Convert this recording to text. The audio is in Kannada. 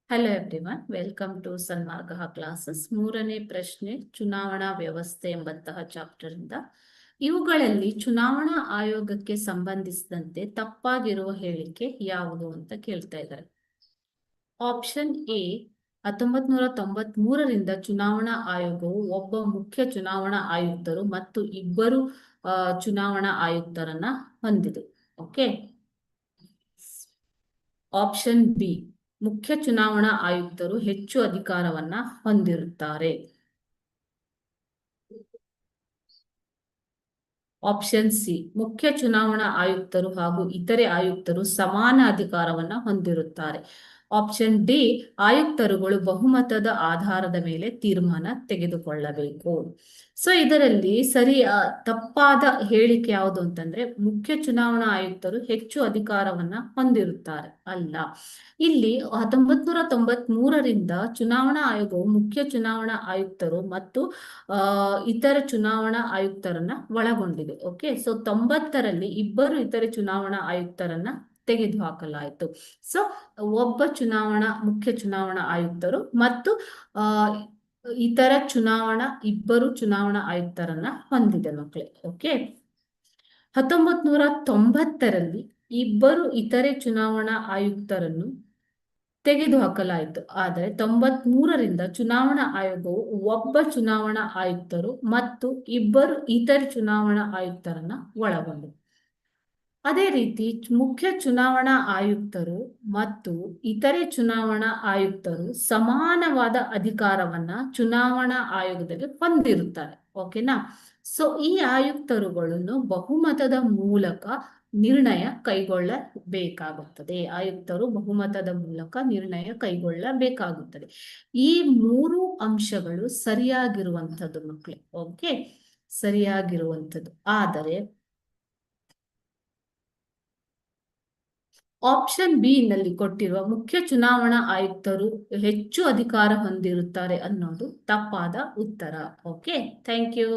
Hello everyone, welcome to Sanmarga classes. ಮೂರನೇ ಪ್ರಶ್ನೆ ಚುನಾವಣಾ ವ್ಯವಸ್ಥೆ ಎಂಬಂತಹ ಚಾಪ್ಟರ್ ಇಂದ ಇವುಗಳಲ್ಲಿ ಚುನಾವಣಾ ಆಯೋಗಕ್ಕೆ ಸಂಬಂಧಿಸಿದಂತೆ ತಪ್ಪಾಗಿರುವ ಹೇಳಿಕೆ ಯಾವುದು ಅಂತ ಕೇಳ್ತಾ ಇದ್ದಾರೆ. ಆಪ್ಷನ್ ಎ, 1993ರಿಂದ ಚುನಾವಣಾ ಆಯೋಗವು ಒಬ್ಬ ಮುಖ್ಯ ಚುನಾವಣಾ ಆಯುಕ್ತರು ಮತ್ತು ಇಬ್ಬರು ಚುನಾವಣಾ ಆಯುಕ್ತರನ್ನ ಹೊಂದಿದೆ. ಓಕೆ. ಆಪ್ಷನ್ ಬಿ, ಮುಖ್ಯ ಚುನಾವಣಾ ಆಯುಕ್ತರು ಹೆಚ್ಚು ಅಧಿಕಾರವನ್ನ ಹೊಂದಿರುತ್ತಾರೆ. ಆಪ್ಷನ್ ಸಿ, ಮುಖ್ಯ ಚುನಾವಣಾ ಆಯುಕ್ತರು ಹಾಗೂ ಇತರೆ ಆಯುಕ್ತರು ಸಮಾನ ಅಧಿಕಾರವನ್ನ ಹೊಂದಿರುತ್ತಾರೆ. ಆಪ್ಷನ್ ಡಿ, ಆಯುಕ್ತರುಗಳು ಬಹುಮತದ ಆಧಾರದ ಮೇಲೆ ತೀರ್ಮಾನ ತೆಗೆದುಕೊಳ್ಳಬೇಕು. ಸೊ ಇದರಲ್ಲಿ ತಪ್ಪಾದ ಹೇಳಿಕೆ ಯಾವುದು ಅಂತಂದ್ರೆ, ಮುಖ್ಯ ಚುನಾವಣಾ ಆಯುಕ್ತರು ಹೆಚ್ಚು ಅಧಿಕಾರವನ್ನ ಹೊಂದಿರುತ್ತಾರೆ ಅಲ್ಲ. ಇಲ್ಲಿ 1993ರಿಂದ ಚುನಾವಣಾ ಆಯೋಗವು ಮುಖ್ಯ ಚುನಾವಣಾ ಆಯುಕ್ತರು ಮತ್ತು ಇತರ ಚುನಾವಣಾ ಆಯುಕ್ತರನ್ನ ಒಳಗೊಂಡಿದೆ. ಓಕೆ. ಸೊ 90ರಲ್ಲಿ ಇಬ್ಬರು ಇತರೆ ಚುನಾವಣಾ ಆಯುಕ್ತರನ್ನ ತೆಗೆದುಹಾಕಲಾಯಿತು. ಸೊ ಒಬ್ಬ ಮುಖ್ಯ ಚುನಾವಣಾ ಆಯುಕ್ತರು ಮತ್ತು ಇಬ್ಬರು ಚುನಾವಣಾ ಆಯುಕ್ತರನ್ನ ಹೊಂದಿದೆ ಮಕ್ಕಳೇ. ಓಕೆ. 1990ರಲ್ಲಿ ಇಬ್ಬರು ಇತರೆ ಚುನಾವಣಾ ಆಯುಕ್ತರನ್ನು ತೆಗೆದುಹಾಕಲಾಯಿತು. ಆದರೆ 93ರಿಂದ ಚುನಾವಣಾ ಆಯೋಗವು ಒಬ್ಬ ಚುನಾವಣಾ ಆಯುಕ್ತರು ಮತ್ತು ಇಬ್ಬರು ಇತರೆ ಚುನಾವಣಾ ಆಯುಕ್ತರನ್ನ ಒಳಗೊಂಡಿದೆ. ಅದೇ ರೀತಿ ಮುಖ್ಯ ಚುನಾವಣಾ ಆಯುಕ್ತರು ಮತ್ತು ಇತರೆ ಚುನಾವಣಾ ಆಯುಕ್ತರು ಸಮಾನವಾದ ಅಧಿಕಾರವನ್ನ ಚುನಾವಣಾ ಆಯೋಗದಲ್ಲಿ ಹೊಂದಿರುತ್ತಾರೆ. ಓಕೆನಾ. ಸೊ ಈ ಆಯುಕ್ತರುಗಳನ್ನು ಬಹುಮತದ ಮೂಲಕ ನಿರ್ಣಯ ಕೈಗೊಳ್ಳಬೇಕಾಗುತ್ತದೆ. ಈ ಮೂರು ಅಂಶಗಳು ಸರಿಯಾಗಿರುವಂಥದ್ದು ಮಕ್ಕಳೇ. ಓಕೆ, ಸರಿಯಾಗಿರುವಂಥದ್ದು. ಆದರೆ ಆಪ್ಷನ್ ಬಿ ನಲ್ಲಿ ಕೊಟ್ಟಿರುವ ಮುಖ್ಯ ಚುನಾವಣಾ ಆಯುಕ್ತರು ಹೆಚ್ಚು ಅಧಿಕಾರ ಹೊಂದಿರುತ್ತಾರೆ ಅನ್ನೋದು ತಪ್ಪಾದ ಉತ್ತರ. Okay, thank you.